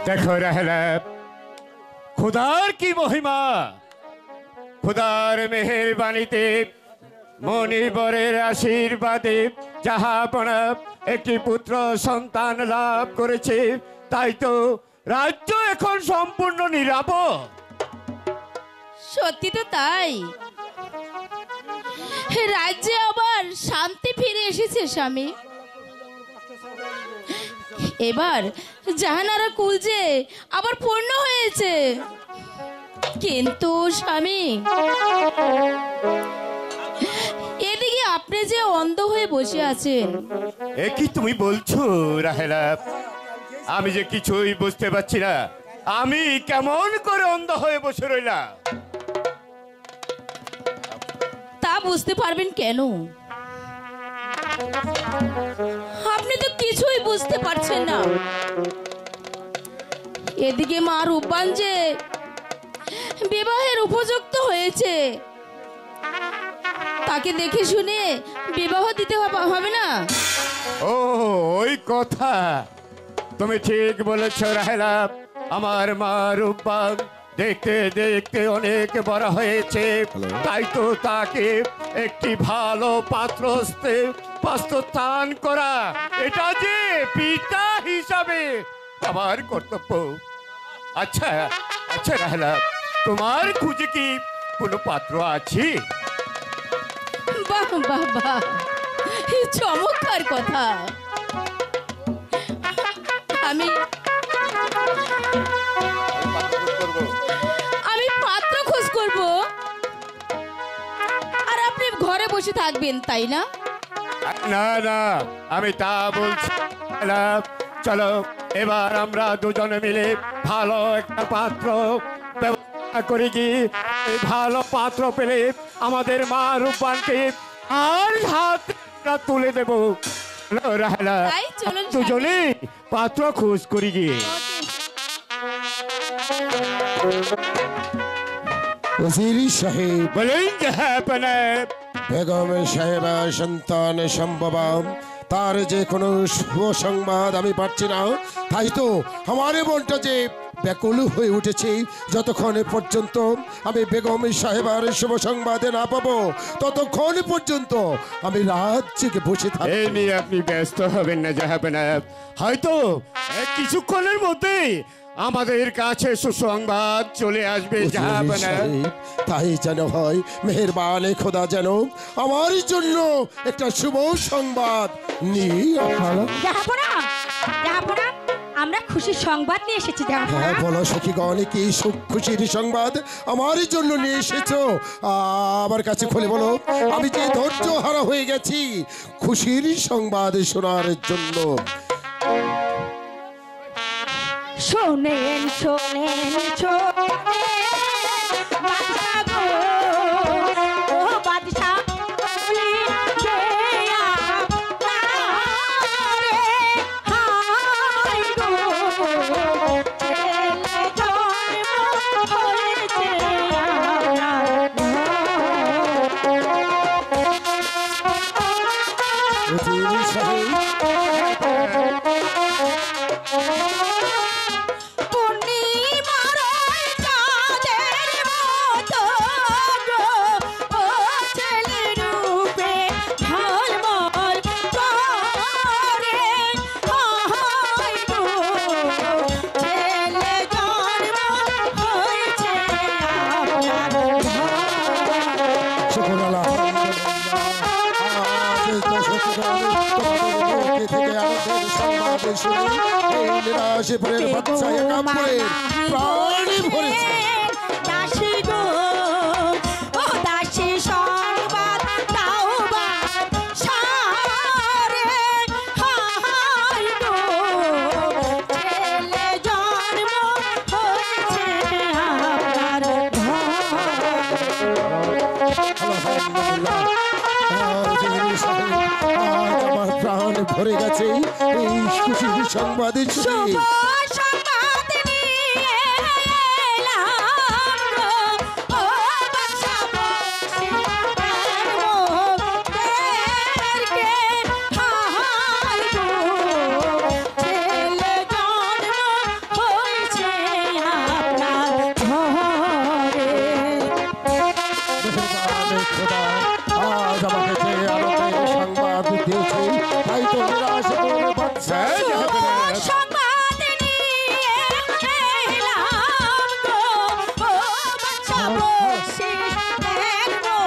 देखो रहला खुदार की महिमा खुदार मेहरबानीते मणिबरेर आशीर्वादे जाहापना एक पुत्र सन्तान लाभ करेছে তাই তো রাজ্য এখন সম্পূর্ণ নিরাপদ। সত্যি তো তাই, রাজ্যে আবার শান্তি ফিরে এসেছে স্বামী। এবার জাহানারা কুল যে আবার পূর্ণ হয়েছে। কিন্তু স্বামী, এদিকে আপনি যে অন্ধ হয়ে বসে আছেন। এ কি তুমি বলছো রাহেলা? আমি যে কিছুই বুঝতে পারছি না। আমি কেমন করে অন্ধ হয়ে বসে রইলাম? তা বুঝতে পারবেন কেন? আপনি তো কিছুই বুঝতে পারছেন না। এদিকে মা রূপবান যে বিবাহের উপযুক্ত হয়েছে, তাকে দেখে শুনে বিবাহ দিতে হবে না? ও ওই কথা, তুমি ঠিক বলেছ রাহেলা। আমার মা রূপবান দেখতে দেখতে অনেক বড় হয়েছে, তাই তো তাকে একটি ভালো পাত্রস্থান করা এটা যে পিতা হিসাবে আমার কর্তব্য। আচ্ছা আচ্ছা রাহেলা, তোমার খুঁজে কি কোনো পাত্র আছে? বাহ বাহ বাহ, চমৎকার কথা। আমি পাত্র খোঁজ করব, আর আপনি ঘরে বসে থাকবেন, তাই না? না না, আমি তা বলছি না। চলো এবার আমরা দুজনে মিলে ভালো একটা পাত্র ব্যবস্থা করে গিয়ে ভালো পাত্র পেলে আমাদের মা রূপবানকে আর হাত তুলে দেব। রাহেলা, দুজনে পাত্র খোঁজ করি গিয়ে। वजीर साहेब বলেন জাহাপনা। বেগম সাহেবা সন্তান সম্ভবা, তার যে কোনো শুভ সংবাদ আমি পাচ্ছি না। তাই তো আমার মনটা যে ব্যাকুল হয়ে উঠেছে। যতক্ষণ পর্যন্ত আমি বেগম সাহেবার শুভ সংবাদে না পাবো, ততক্ষণ পর্যন্ত আমি রাত জেগে বসে থাকি। এই নিয়ে আপনি ব্যস্ত হবেন না জাহাপনা, হয়তো কিছুক্ষণের মধ্যেই আমাদের কাছে সুসংবাদ চলে আসবে জাহাপনা। তাই যেন হয়, মেহেরবান খোদা যেন আমার জন্য একটা শুভ সংবাদ নিয়ে জাহাপনা। জাহাপনা, আমরা খুশির সংবাদ নিয়ে এসেছি। হ্যাঁ বলো সখীগণ, কি সুখ খুশির সংবাদ আমার জন্য নিয়ে এসেছো? আমার কাছে খুলে বলো, আমি যে ধৈর্য হারা হয়ে গেছি খুশির সংবাদ শোনার জন্য। শোনেন শোনেন ভরে গেছে এই খুশির সংবাদে শুনে। তাই তো নিরাশ করে বাচ্চা হ্যাঁ, যাবে না। সংবাদ নিয়ে এলাম গো, ও বাচ্চা বসে দেখো,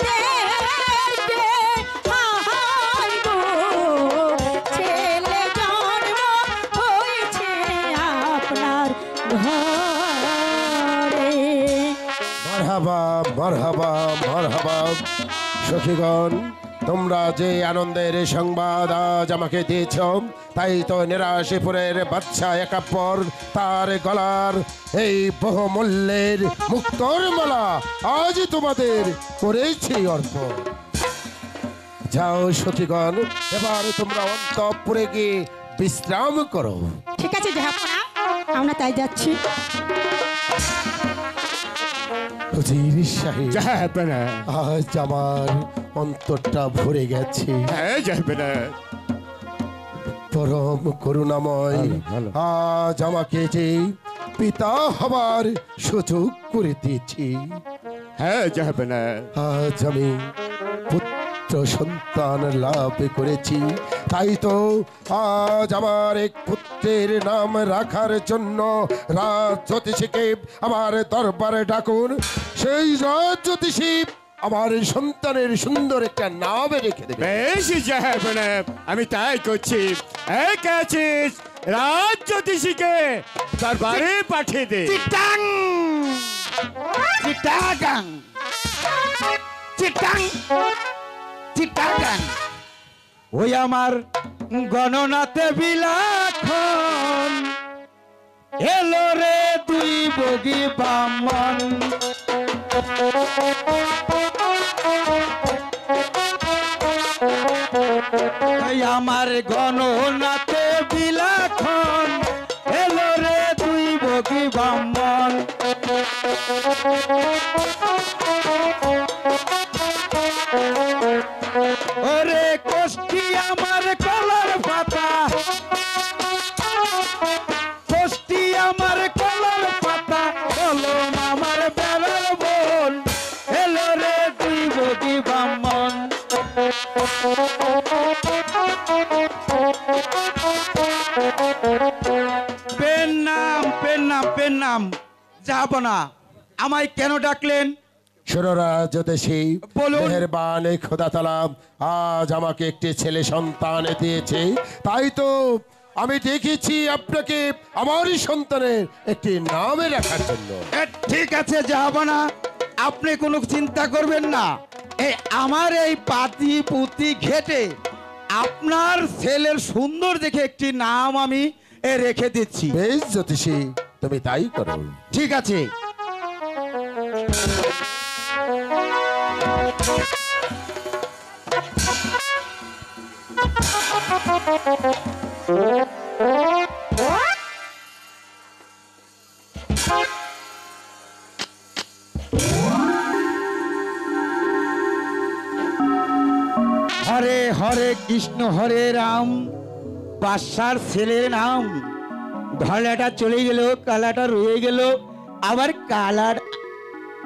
দেখবে, হায় গো, ছেলে জন্ম হয়েছে আপনার ঘরে। মারহাবা মারহাবা মারহাবা। সখীগণ, তোমরা যে আনন্দের সংবাদ আজ আমাকে দিয়েছ, তাই তো নিরাশিপুরের বাচ্চা একাপ্পর তার গলার এই বহুমূল্যের মুক্তোর মালা আজ তোমাদের করেছি অর্পণ। যাও সখীগণ, এবার তোমরা অন্তঃপুরে গিয়ে বিশ্রাম করো। ঠিক আছে জাহাপনা, আমরা তাই যাচ্ছি। হুজুর সাহেব, যাবে না। আজ আমার অন্তরটা ভরে গেছে। হ্যাঁ, যাবে না। পরম করুণাময় ভালো, ভালো। আজ আমাকে যে পিতা হবার সুযোগ করে দিয়েছি। হ্যাঁ, যাবে না। আজ আমি পুত্র সন্তান লাভ করেছি, তাই তো আজ আমার এক পুত্রের নাম রাখার জন্য রাজ জ্যোতিষীকে আমার দরবারে ডাকুন। সেই রাজ জ্যোতিষী আমার সন্তানের সুন্দর একটা নাম রেখে দেবে। বেশ, যাবে না। আমি তাই করছি। এক আছিস, রাজ জ্যোতিষীকে দরবারে পাঠিয়ে দে। চিটাং চিটাগাং চিটাং চিটাগাং। ওই আমার গণনাতে বিলাখন এলো রে দুই বগি বামন। ওই আমার গণনাতে বিলাখন এলো রে দুই বগি বামন। ওরে কোষ্ঠী আমার কলার পাতা, কোষ্ঠী আমার কলার পাতা, কলম আমার বেড়ার বোন, এলো রে দুই বগি ব্রাহ্মণ। পেন নাম পেন নাম পেন নাম। যাব না, আমায় কেন ডাকলেন? সুররা জ্যোতিষী, বলুন। মেহেরবান খোদা তাআলা আজ আমাকে একটি ছেলে সন্তান দিয়েছে, তাই তো আমি দেখেছি আপনাকে আমার সন্তানের একটি নামে রাখার জন্য। ঠিক আছে যাব না, আপনি কোনো চিন্তা করবেন না। এই আমার এই পাতি পুতি ঘেটে আপনার ছেলের সুন্দর দেখে একটি নাম আমি রেখে দিচ্ছি। বেশ জ্যোতিষী, তুমি তাই করো। ঠিক আছে। হরে হরে কৃষ্ণ হরে রাম। বাদশার ছেলের নাম। ধলাটা চলে গেল, কালাটা রয়ে গেল, আবার কালার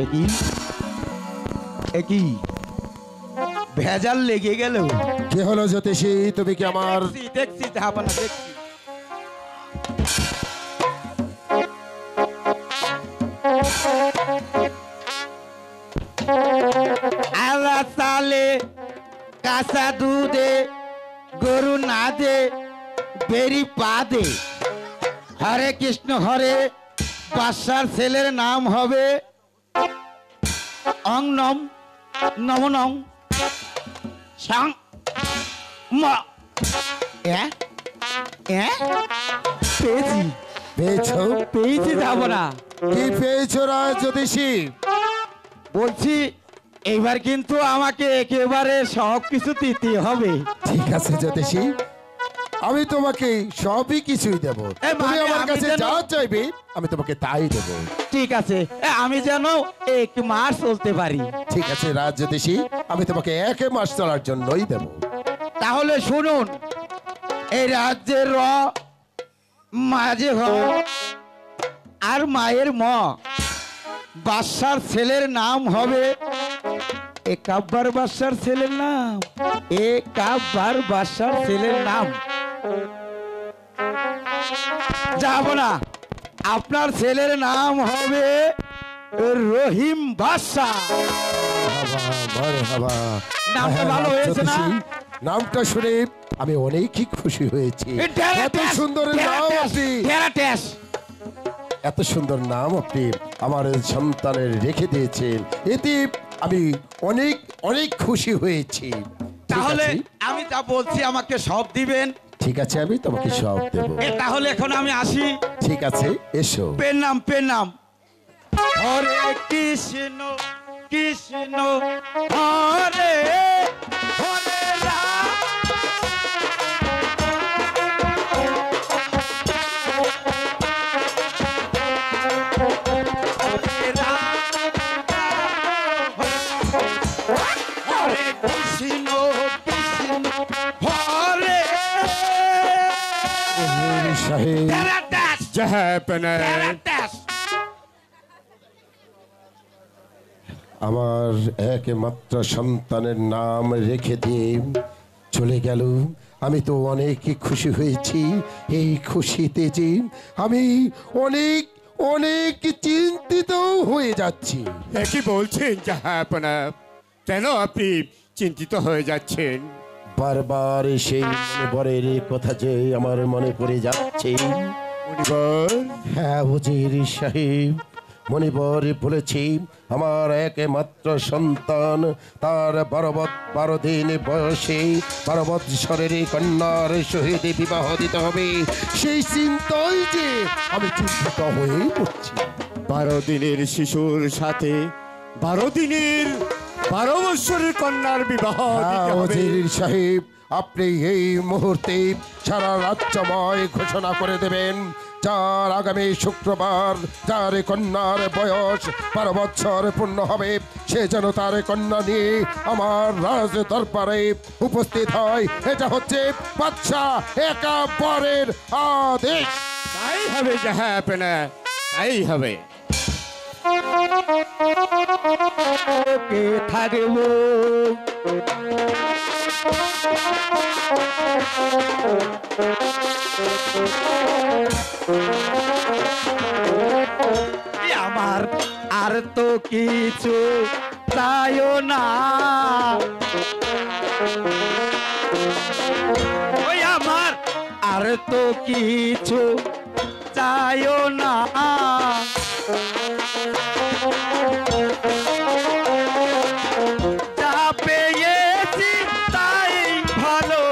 একই একই ভেজাল লেগে গেল। কি হলো জ্যোতিষী, তুমি কি আমার দেখছি দেখছি জাহাপানা দেখছি। আলা চালে কাঁচা দুধে গরু না দে বেরি পা দে। হরে কৃষ্ণ হরে, বাদশার ছেলের নাম হবে অং নম নম নং সাং ম। পেয়েছি পেয়েছো? পেয়েছি যাব না। কি পেয়েছো রাজ জ্যোতিষী? বলছি এইবার কিন্তু আমাকে একেবারে সব কিছু দিতে হবে। ঠিক আছে জ্যোতিষী, আমি তোমাকে সবই কিছুই দেব। এ তুমি মানে আমার আমি কাছে যেন- যা চাইবে আমি তোমাকে তাই দেব। ঠিক আছে, আমি যেন 1 মাস চলতে পারি। ঠিক আছে রাজ জ্যোতিষী, আমি তোমাকে 1 মাস চলার জন্যই দেব। তাহলে শুনুন, এই রাজ্যের মাঝে হ আর মায়ের ম। বাদশার ছেলের নাম হবে এ কাব্বার বাদশার ছেলের নাম, এ কাব্বার বাদশার ছেলের নাম যাব না। আপনার ছেলের নাম হবে রহিম বাদশাহ। মারহাবা। নামটা ভালো হয়েছে না? নামটা শুনে আমি অনেকই খুশি হয়েছি। এত সুন্দর নাম আপনি, এত সুন্দর নাম আপনি আমার সন্তানের রেখে দিয়েছেন, এতে আমি অনেক অনেক খুশি হয়েছি। ঠিক তাহলে আছে? আমি যা বলছি আমাকে সব দিবেন। ঠিক আছে, আমি তোমাকে সব দেব। তাহলে এখন আমি আসি। ঠিক আছে, এসো। পেন নাম হরে কৃষ্ণ কৃষ্ণ হরে হরে রাম হরে রাম হরে কৃষ্ণ কৃষ্ণ হরে সাহেব, জাহাপনা আমার একমাত্র সন্তানের নাম রেখে দিয়ে চলে গেল। আমি তো অনেক খুশি হয়েছি। এই খুশিতে যে আমি অনেক অনেক চিন্তিত হয়ে যাচ্ছি। কি বলছেন জাহাপনা? কেন আপনি চিন্তিত হয়ে যাচ্ছেন? বারবার সেই মনিবরের কথা যে আমার মনে পড়ে যাচ্ছে। মনিবর? হ্যাঁ উজির সাহেব, মনিবর বলেছি আমার একমাত্র সন্তান তার 12 দিন বয়সে 12 বৎসরের কন্যার সহিত বিবাহ দিতে হবে। সেই চিন্তায় যে আমি চিন্তিত হয়ে পড়ছি। 12 দিনের শিশুর সাথে 12 দিনের 12 বৎসরের কন্যার বিবাহ দিতে হবে। উজির সাহেব, আপনি এই মুহূর্তে সারা রাজ্যময় ঘোষণা করে দেবেন, যার আগামী শুক্রবার যার কন্যার বয়স 12 বছর পূর্ণ হবে, সে যেন তার কন্যা নিয়ে আমার রাজ দরবারে উপস্থিত হয়। এটা হচ্ছে বাদশাহ একাবরের আদেশ। তাই হবে জাহাপনা, তাই হবে। কে থাকবো আমার আর তো কিছু চাইও না, ওই আমার আর তো কিছু চাইও না, যা পেয়েছি তাই ভালো।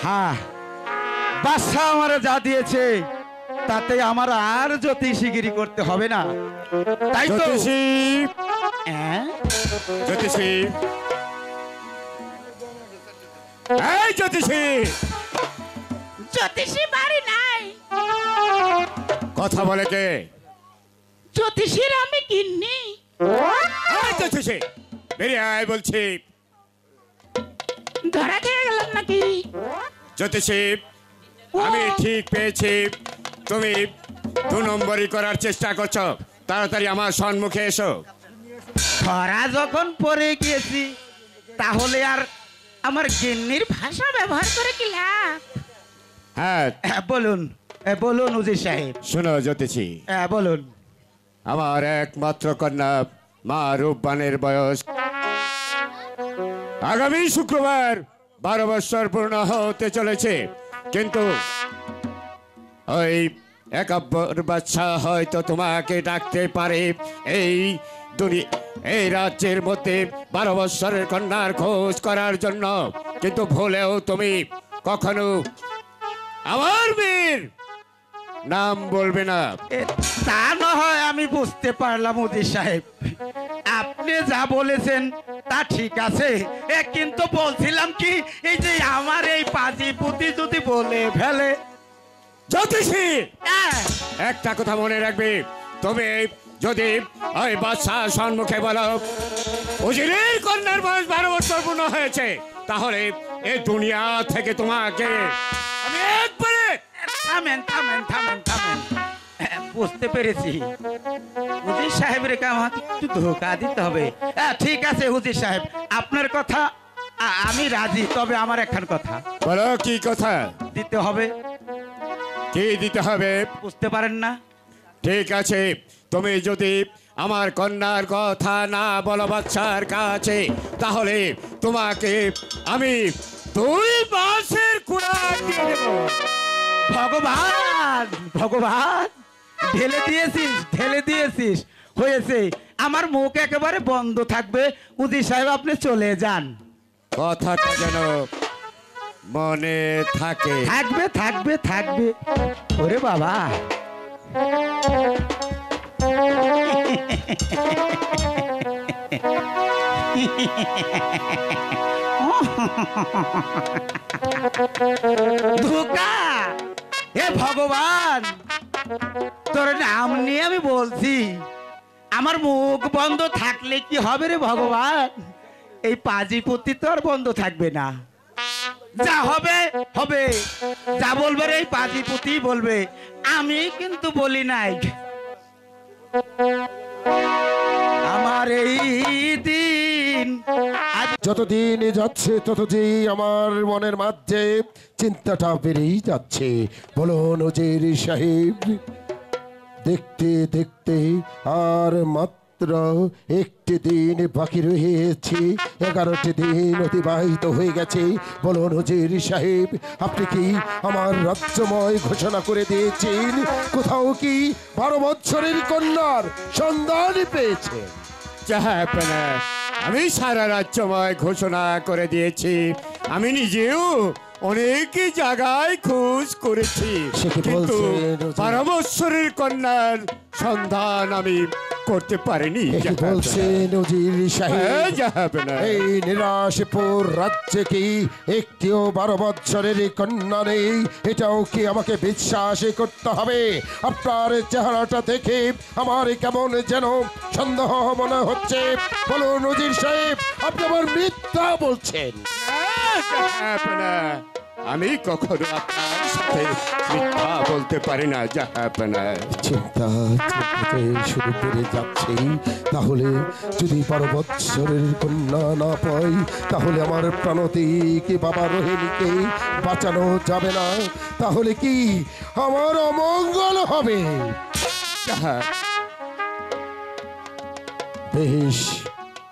হ্যাঁ, বাদশা আমার যা দিয়েছে তাতে আমার আর জ্যোতিষীগিরি করতে হবে না, তাই তো? জ্যোতিষী, হ্যাঁ? জ্যোতিষী, এই জ্যোতিষী, জ্যোতিষী বাড়ি নাই। কথা বলে কে? জ্যোতিষীর আমি কিন্নি। এই জ্যোতিষী, বেরিয়ে আয় বলছি। ধরা খেয়ে গেলাম নাকি? জ্যোতিষী, আমি ঠিক পেয়েছি, তুমি 2 নম্বরই করার চেষ্টা করছো। তাড়াতাড়ি আমার সম্মুখে এসো। ধরা যখন পড়ে গিয়েছি তাহলে আর আমার গিন্নির ভাষা ব্যবহার করে কি লাভ? হ্যাঁ, বলুন, বলুন উজির সাহেব। শোনো জ্যোতিষী, বলুন। আমার একমাত্র কন্যা মা রূপবানের বয়স আগামী শুক্রবার 12 বছর পূর্ণ হতে চলেছে, কিন্তু ওই একাব্বর বাদশা হয়তো তোমাকে ডাকতে পারে এই রাজ্যের মধ্যে 12 বছরের কন্যার খোঁজ করার জন্য, কিন্তু ভুলেও তুমি কখনো আমার মেয়ের নাম বলবে না। তা না হয় আমি বুঝতে পারলাম উজির সাহেব, আপনি যা বলেছেন তা ঠিক আছে, কিন্তু বলছিলাম কি, এই যে আমার এই পাজি পুতি যদি বলে ফেলে। জ্যোতিষী, একটা কথা মনে রাখবে, তুমি যদি ওই বাদশাহ সম্মুখে বলো উজিরের কন্যার বয়স 12 বছর পূর্ণ হয়েছে, তাহলে এই দুনিয়া থেকে তোমাকে আমি একবারে থামেন থামেন থামেন থামেন বুঝতে পেরেছি, হুজির সাহেবের আমাকে একটু ধোকা দিতে হবে। ঠিক আছে হুজির সাহেব, আপনার কথা আমি রাজি, তবে আমার একখান কথা বলো কি কথা? দিতে হবে। কি দিতে হবে? বুঝতে পারেন না? ঠিক আছে, তুমি যদি আমার কন্যার কথা না বলো বাচ্চার কাছে, তাহলে তোমাকে আমি 2 বাঁশের কুড়া দিয়ে দেব। ভগবান ভগবান, ঢেলে দিয়েছিস, হয়েছে। আমার মুখ একেবারে বন্ধ থাকবে। উজির সাহেব আপনি চলে যান। কথাটা যেন মনে থাকে। থাকবে থাকবে থাকবে। ওরে বাবা, ধোকা! হে ভগবান, তোর নাম নিয়ে আমি বলছি, আমার মুখ বন্ধ থাকলে কি হবে রে ভগবান? এই পাজিপতি তো আর বন্ধ থাকবে না। যা হবে হবে, যা বলবে রে এই পাজিপতি বলবে, আমি কিন্তু বলি নাই। আমার এই দিন আজ যতদিন যাচ্ছে ততদিন আমার মনের মাঝে চিন্তাটা বেড়েই যাচ্ছে। বলুন উজির সাহেব, দেখতে দেখতে আর মাত্র একটি দিন বাকি রয়েছে, 11টি দিন অতিবাহিত হয়ে গেছে। বলুন উজির সাহেব, আপনি কি আমার রাজ্যময় ঘোষণা করে দিয়েছেন? কোথাও কি 12 বছরের কন্যার সন্ধান পেয়েছেন? জাহাপনা, আমি সারা রাজ্যময় ঘোষণা করে দিয়েছি। আমি নিজেও অনেক জায়গায় খোঁজ করেছি, সে কি কিন্তু বলছেন? 12 বছরের কন্যার সন্ধান আমি করতে পারিনি। এ কি বলছেন উজির সাহেব? জাহাপনা, এই নিরাশপুর রাজ্যে কি একটিও 12 বছরের কন্যা নেই? এটাও কি আমাকে বিশ্বাস করতে হবে? আপনার চেহারাটা দেখে আমার কেমন যেন সন্দেহ মনে হচ্ছে। বলুন উজির সাহেব, আপনি আমার মিথ্যা বলছেন। জাহাপনা, আমি কখনো আপনার সাথে মিথ্যা বলতে পারি না। জাহাপনা, চিন্তা চিন্তাতে শুরু করে যাচ্ছে। তাহলে যদি 12 বছরের কন্যা না পাই, তাহলে আমার প্রাণতিক বাবা রহিমকে বাঁচানো যাবে না। তাহলে কি আমার অমঙ্গল হবে? বেশ,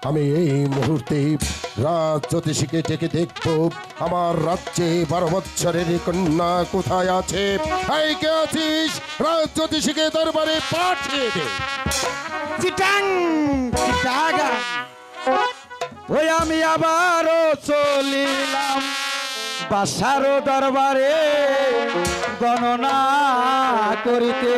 আমি এই মুহূর্তে রাজ জ্যোতিষীকে ডেকে দেখব আমার রাজ্যে 12 বছরের কন্যা কোথায় আছে। এই কে আছিস? রাজ জ্যোতিষীকে দরবারে পাঠিয়ে দে। চিটাং চিটাগা, ওই আমি আবারও চলিলাম বাসারো দরবারে গণনা করিতে।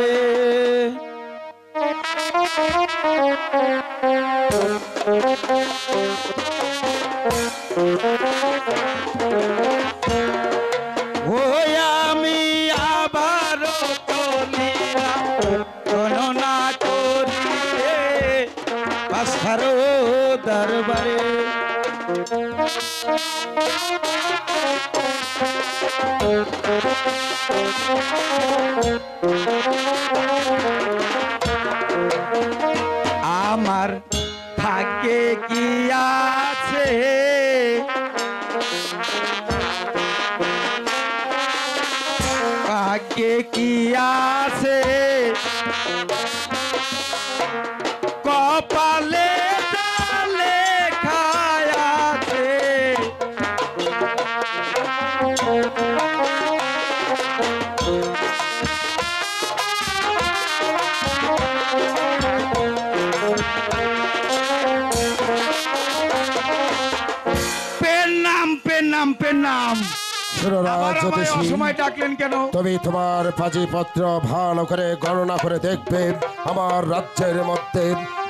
ওই আমি আবারও চলিলাম গণনা করিতে বাসারো দরবারে। আমার ভাগ্যে কি আছে ভাগ্যে কি আছে কপালে লেখা আছে। পেনাম শোনো রাজ জ্যোতিষী, সময় ডাকলেন কেন? তবে তোমার পাজিপত্র ভালো করে গণনা করে দেখবে আমার রাজ্যের মধ্যে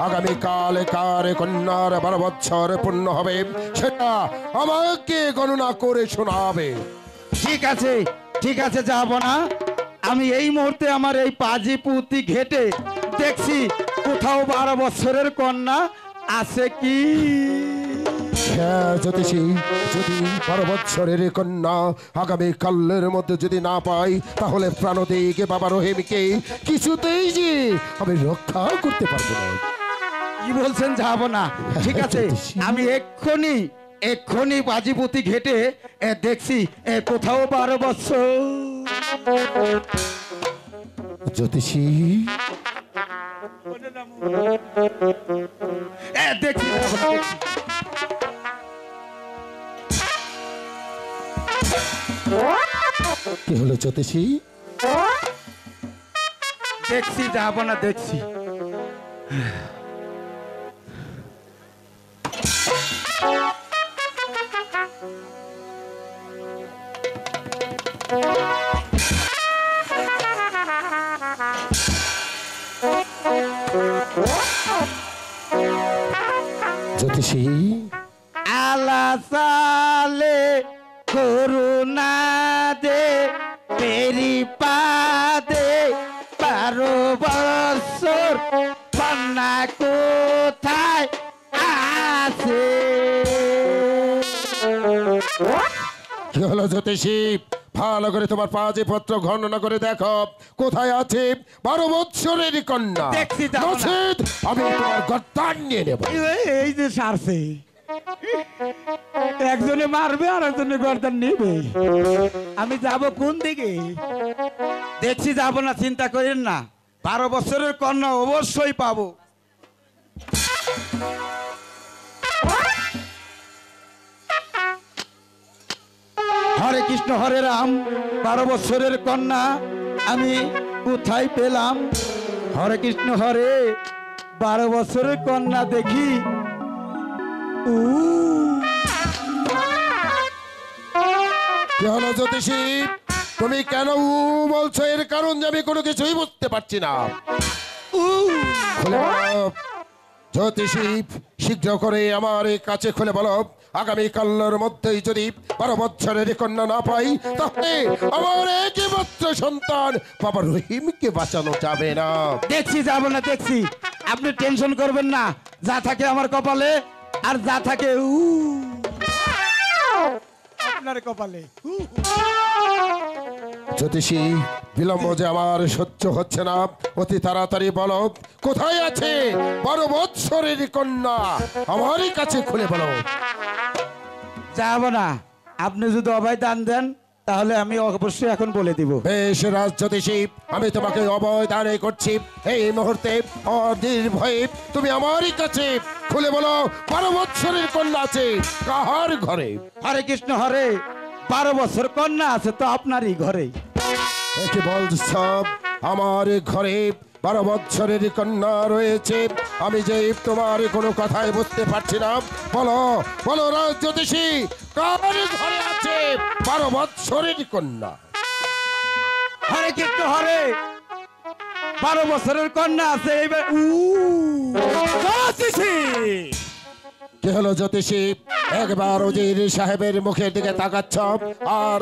আগামীকাল কার কন্যার 12 বছর পূর্ণ হবে, সেটা আমাকে গণনা করে শোনাবে। ঠিক আছে যাব না। আমি এই মুহূর্তে আমার এই পাজিপুতি ঘেটে দেখছি কোথাও 12 বছরের কন্যা আছে কি। হ্যাঁ জ্যোতিষী, যদি 12 বৎসরের কন্যা আগামী কালের মধ্যে যদি না পাই, তাহলে প্রাণদিকে বাবা রহিমকে কিছুতেই যে আমি রক্ষা করতে পারবো না। কি বলছেন যাবো না? ঠিক আছে, আমি এক্ষুনি বাজিপতি ঘেটে দেখছি কোথাও 12 বছর। জ্যোতিষী, দেখছি যাবো না, দেখছি। কি হলো জ্যোতিষী? দেখছি যাবো না, দেখছি। জ্যোতিষী, আলা সালে করুণা দে পেরি পাদে 12 বছর কন্যা কোথায় আছে? কি হলো জ্যোতিষী? ভালো করে তোমার পাঁচে পত্র গণনা করে দেখো কোথায় আছে 12 বৎসরের কন্যা। দেখছি যাবো না। নচেৎ আমি তোমার গর্দান নিয়ে নেব। এই যে সারছে, একজনে মারবে আর একজনে গর্দান নেবে। আমি যাব কোন দিকে? দেখছি যাব না, চিন্তা করেন না। 12 বছরের কন্যা অবশ্যই পাবো। হরে কৃষ্ণ হরে রাম, 12 বছরের কন্যা আমি কোথায় পেলাম? হরে কৃষ্ণ হরে, 12 বছরের কন্যা দেখি। কি হলো জ্যোতিষী? তুমি কেন বলছো? এর কারণ যে আমি কোনো কিছুই বুঝতে পারছি না। খুলে বলো জ্যোতিষী, শীঘ্র করে আমার কাছে খুলে বলো, আগামী কালের মধ্যেই যদি 12 বৎসরের কন্যা না পাই, তাহলে আমার একমাত্র সন্তান বাবা রহিমকে বাঁচানো যাবে না। দেখছি যাব না, দেখছি। আপনি টেনশন করবেন না, যা থাকে আমার কপালে আর যা থাকে আপনার কপালে। জ্যোতিষী, বিলম্ব যে আমার সহ্য হচ্ছে না, অতি তাড়াতাড়ি বলো কোথায় আছে 12 বৎসরের কন্যা, আমারই কাছে খুলে বলো। যাব না, আপনি যদি অভয় দান দেন তাহলে আমি অবশ্যই এখন বলে দিব। বেশ রাজ জ্যোতিষী, আমি তোমাকে অভয় দান করছি। এই মুহূর্তে অনির্ভয়ে তুমি আমারই কাছে খুলে বলো 12 বৎসরের কন্যা আছে কাহার ঘরে? হরে কৃষ্ণ হরে, 12 বছর কন্যা আছে তো আপনারই ঘরে। একে বলছ আমার ঘরে 12 বৎসরের কন্যা রয়েছে? আমি যে তোমার কোনো কথাই বুঝতে পারছি না। বলো বলো রাজ জ্যোতিষী, কার ঘরে আছে 12 বৎসরের কন্যা? হরে কৃষ্ণ হরে, 12 বছরের কন্যা আছে এইবার। কি হলো জ্যোতিষী? একবার উজির সাহেবের মুখের দিকে তাকাচ্ছ আর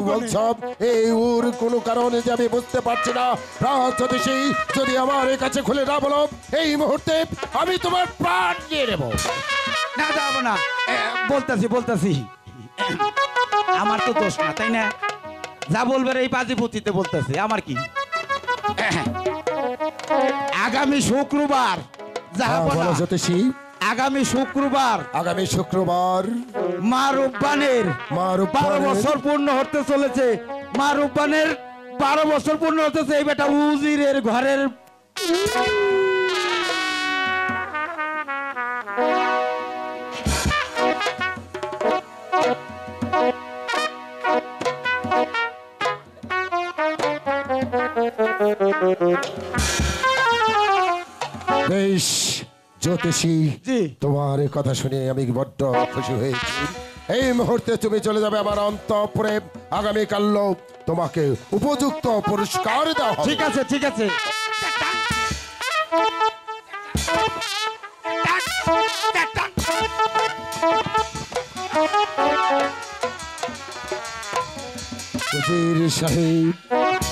বলছ এই ওর কোনো কারণে যে আমি বুঝতে পারছি না। রাজ জ্যোতিষী, যদি আমার কাছে খুলে না বলো, এই মুহূর্তে আমি তোমার প্রাণ নিয়ে নেব। না যাব না, বলতাছি আমার তো দোষ না, তাই না? যা বলবেন এই বাজিপুতিতে বলতেছি, আমার কি? আগামী শুক্রবার যাব না। বলো জ্যোতিষী, আগামী শুক্রবার মা রূপবানের 12 বছর পূর্ণ হতে চলেছে। মা রূপবানের 12 বছর পূর্ণ হতেছে। এই বেটা উজিরের ঘরের বেশ জ্যোতিষী, জি। তোমার এই কথা শুনে আমি বড্ড খুশি হয়েছি। এই মুহূর্তে তুমি চলে যাবে আমার অন্তঃপুরে। আগামীকাল তোমাকে উপযুক্ত পুরস্কার দেওয়া হবে। ঠিক আছে, ঠিক আছে। উজির সাহেব,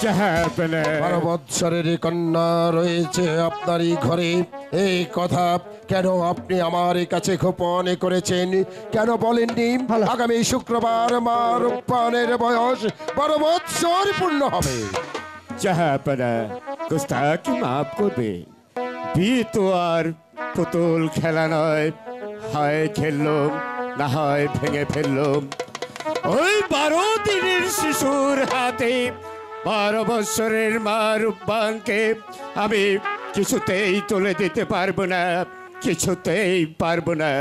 যাহা পেলে 12 বৎসরের কন্যা রয়েছে আপনারই ঘরে। এই কথা কেন আপনি আমার কাছে গোপন করেছেন? কেন বলেননি আগামী শুক্রবার মা রূপবানের বয়স 12 বৎসর পূর্ণ হবে? জাহাপনা গুস্তাখি মাফ করবে, বিয়ে তো আর পুতুল খেলা নয়, হয় খেললাম না হয় ভেঙে ফেললাম। ওই 12 দিনের শিশুর হাতে 12 বৎসরের মা রূপবানকে আমি কিছুতেই তুলে দিতে পারবো না, কিছুতেই পারবো না।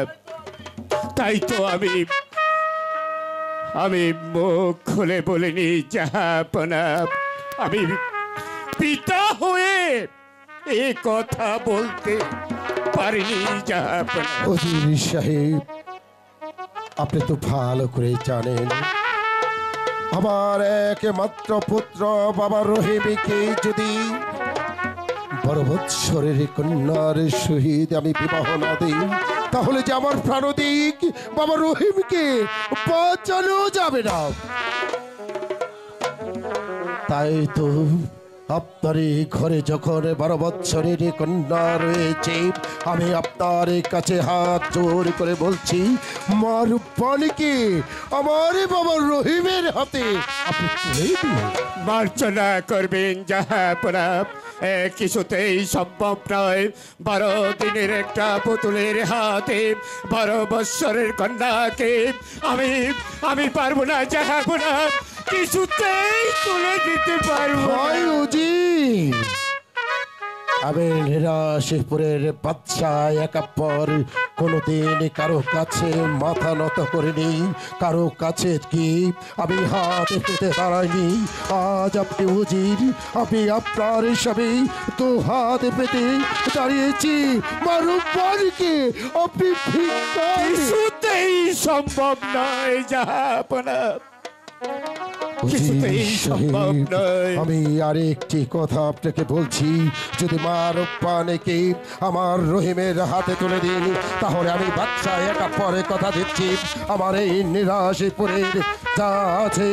তাই তো আমি মুখ খুলে বলিনি জাহাপনা, আমি পিতা হয়ে এ কথা বলতে পারিনি জাহাপনা। উজির সাহেব, আপনি তো ভালো করে জানেন আমার একমাত্র পুত্র বাবা রহিমকে যদি 12 বৎসরের কন্যার সহিত আমি বিবাহ না দিই, তাহলে যে আমার প্রাণদিক বাবা রহিমকে বাঁচানো যাবে না। তাই তো আপনার এই ঘরে যখন 12 বৎসরের কন্যা রয়েছে, আমি আপনার কাছে হাত জোর করে বলছি, মা রূপবানকে আমার বাবা রহিমের হাতে আপনি তুলে দিন। মার্জনা করবেন জাহাপনা, কিছুতেই সম্ভব নয়। 12 দিনের একটা পুতুলের হাতে 12 বৎসরের কন্যাকে আমি পারবো না জাহাপনা, কিছুতেই তুলে দিতে পারবো না। হয় উজির, আমি নিরাশপুরের বাদশাহ একাপ্পর কোনোদিন কারো কাছে মাথা নত করিনি, কারো কাছে কি আমি হাত পেতে দাঁড়াইনি। আজ আপনি উজির, আমি আপনার হিসাবে তো হাত পেতে দাঁড়িয়েছি। মা রূপবানকে আপনি ভিক্ষা দিন। কিছুতেই সম্ভব নয় জাহাপনা, কিছুতেই সম্ভব নয়। আমি আরেকটি কথা আপনাকে বলছি, যদি মা রূপবানকে আমার রহিমের হাতে তুলে দিন, তাহলে আমি বাদশাহ একাপ্পরে কথা দিচ্ছি, আমার এই নিরাশপুরের যা আছে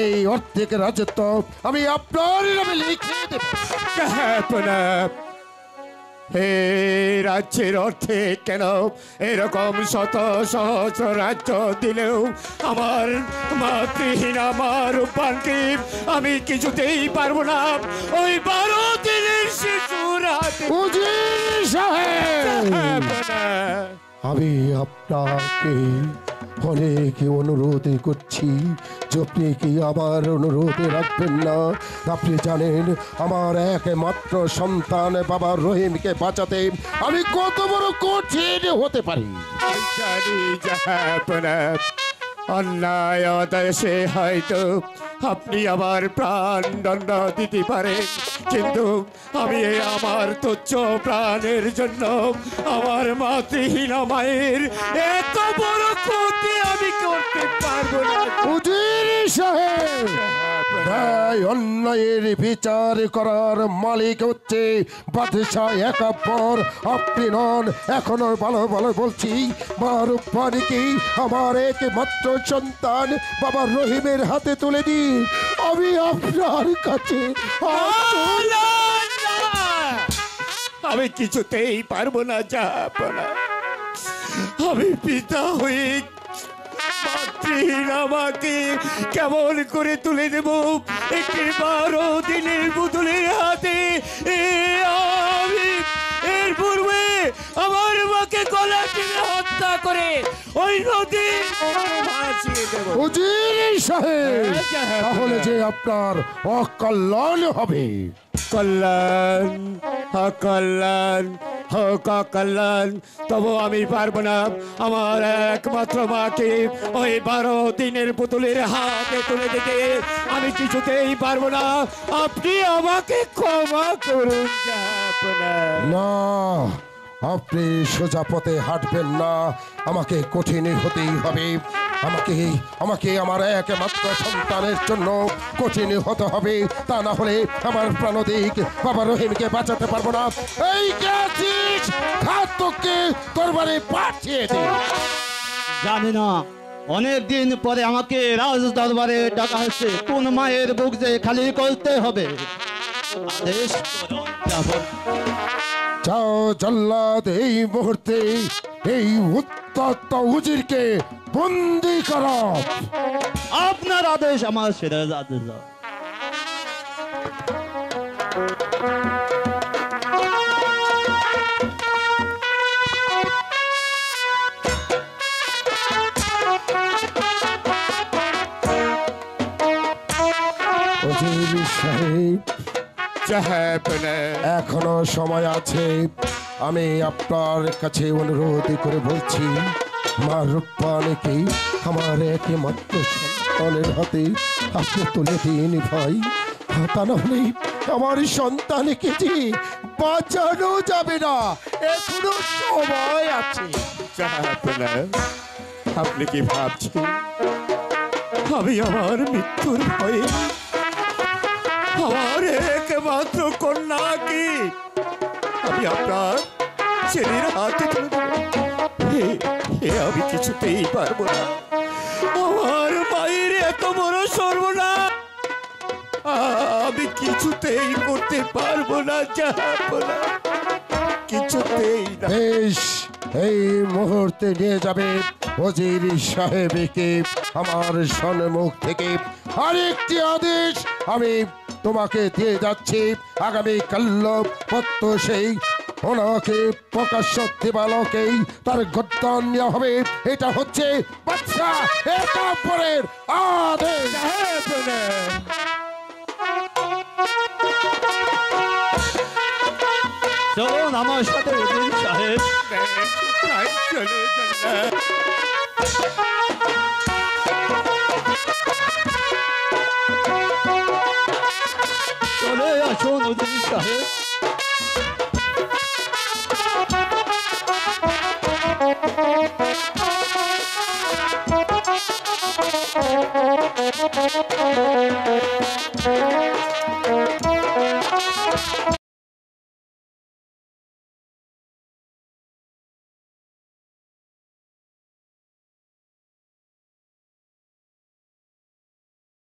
এই অর্ধেক রাজত্ব আমি আপনার নামে লিখে দেব। জাহাপনা, হে রাজ্যের অর্থে কেন এরকম শত সহস্র রাজ্য দিলেও আমার মাতৃহীন আমার রূপবানকে আমি কিছুতেই পারবো না ওই 12 দিনের শিশুর হাতে। উজির সাহেব, জাহাপনা, আমি আপনাকে অনেক অনুরোধ করছি যে আপনি কি আমার অনুরোধে রাখবেন না? আপনি জানেন আমার একমাত্র সন্তান বাবা রহিমকে বাঁচাতে আমি কত বড় কঠিন হতে পারি। জানি জাহাপনা, অন্যায় অদেশে হয়তো আপনি আমার প্রাণ দণ্ড দিতে পারেন, কিন্তু আমি আমার তুচ্ছ প্রাণের জন্য আমার মাতৃহীন মায়ের এত বড় ক্ষতি আমি করতে পারবো না। উজির সাহেব, তাই অন্যায়ের বিচার করার মালিক হচ্ছে বাদশাহ একাপ্পর, আপনি নন। এখনো ভালো ভালো বলছি, মা রূপবানকে আমার একমাত্র সন্তান বাবা রহিমের হাতে তুলে দিন। আমি আপনার কাছে আমি কিছুতেই পারবো না জাহাপনা, আমি পিতা হয়ে মাতৃহীন আমাকে কেমন করে তুলে দেব একটি 12 দিনের পুতুলের হাতে? আমি এর পূর্বে আমার মাকে গলা টিপে হত্যা করে ওই নদী ভাসিয়ে দেব। উজির সাহেব, তাহলে যে আপনার অকল্যাণ হবে। কল্যাণ অকল্যাণ হোক অকল্যাণ, তবু আমি পারবো না আমার একমাত্র মাকে ওই 12 দিনের পুতুলের হাতে তুলে দিতে। আমি কিছুতেই পারবো না, আপনি আমাকে ক্ষমা করুন জাহাপনা। না, আপনি সোজা পথে হাঁটবেন না, আমাকে কঠিন হতেই হবে। আমাকে আমার একমাত্র সন্তানের জন্য কঠিন হতে হবে, তা না হলে আমার প্রাণদিক বাবা রহিমকে বাঁচাতে পারবো না। এই গেছিস, ঘাতককে দরবারে পাঠিয়ে দে। জানি না, অনেক দিন পরে আমাকে রাজ দরবারে ডাকা হচ্ছে, কোন মায়ের বুক যে খালি করতে হবে। আদেশ করুন, যাব। যাও জল্লাদ, এই মুহূর্তে এই উত্তপ্ত উজিরকে বন্দি করো। আপনার আদেশ আমার সেরা আদেশ। উজির সাহেব, জাহাপনা এখনো সময় আছে। আমি আপনার কাছে অনুরোধ করে বলছি, আমার রূপবানকে আমার একমাত্র সন্তানের হাতে আপনি তুলে দিন ভাই। তা না হলে আমার সন্তানকে যে বাঁচানো যাবে না। এখনো সময় আছে। জাহাপনা, আপনি কি ভাবছেন আমি আমার মৃত্যুর ভয়ে আমার একমাত্র কন্যাকে আমি আপনার ছেলের হাতে তুলে দেব? আমি কিছুতেই পারবো না। আমার মায়ের এত বড় সর্বনাশ আমি কিছুতেই করতে পারবো না জাহাপনা, কিছুতেই না। বেশ, এই মুহূর্তে নিয়ে যাবে ওজির সাহেবকে আমার সম্মুখ থেকে। আরেকটি আদেশ আমি তোমাকে দিয়ে যাচ্ছি, আগামী কাল পত্র সেই ওনাকে প্রকাশ্য দেবালকেই তার গদ্দান নেওয়া হবে। এটা হচ্ছে বাদশা একাম্বরের আদেশ। চলুন আমার সাথে উজির সাহেব। চলে যান। চলে আসুন উজির সাহেব।